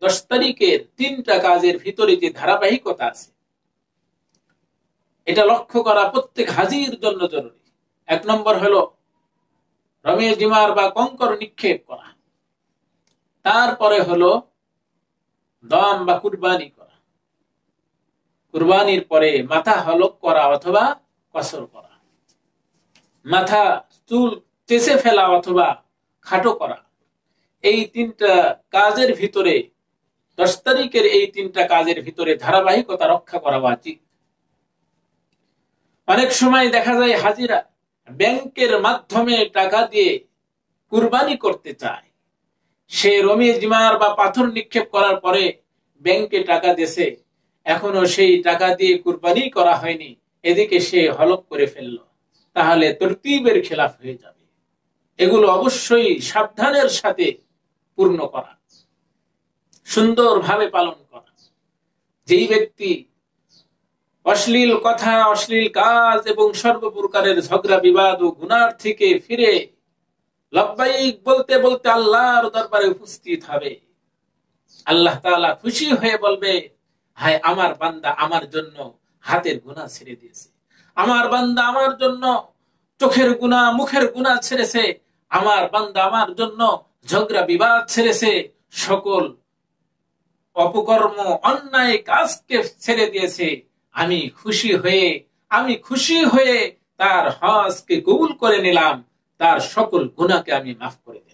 10 তারিখের 3টা কাজের ভিতরে যে ধারাবাহিকতা আছে, এটা লক্ষ্য করা প্রত্যেক হাজির জন্য জরুরি। 1 নম্বর হলো রমে জিমার বা কঙ্কর নিক্ষেপ করা। তারপরে হলো দান বা কুরবানি করা। কুরবানির পরে মাথা হলক করা অথবা কসর করা, মাথা চুল চেঁচে ফেলা অথবা খাটো করা। এই 3টা কাজের ভিতরে 10 তারিখের এই 3টা কাজের ভিতরে ধারাবাহিকতা রক্ষা করা উচিত। অনেক সময় দেখা যায় হাজিরা ব্যাংকের মাধ্যমে টাকা দিয়ে কুরবানি করতে চায়। সে রমি জিমার বা পাথর নিক্ষেপ করার পরে ব্যাংকে টাকা দিয়েছে, এখনো সেই টাকা দিয়ে কুরবানি করা হয়নি, এদিকে সে হলক করে ফেলল, তাহলে তরতিবের খেলাফ হয়ে যাবে। এগুলো অবশ্যই সাবধানের সাথে পূর্ণ করা, সুন্দরভাবে পালন করা। যেই ব্যক্তি অশ্লীল কথা, অশ্লীল কাজ এবং সর্বপ্রকারের ঝগড়া বিবাদ ও গুনার থেকে ফিরে লব্বাইক বলতে বলতে আল্লাহর দরবারে উপস্থিত হবে, আল্লাহ তাআলা খুশি হয়ে বলবে, হায় আমার বান্দা আমার জন্য হাতের গুনাহ ছেড়ে দিয়েছে, আমার বান্দা আমার জন্য চোখের গুনাহ, মুখের গুনাহ ছেড়েছে, আমার বান্দা আমার জন্য ঝগড়া বিবাদ ছেড়েছে, সকল অপকর্ম অন্যায় কাজকে ছেড়ে দিয়েছে। আমি খুশি হয়ে তার হজকে কবুল করে নিলাম, তার সকল গুনাহকে আমি মাফ করে দিলাম।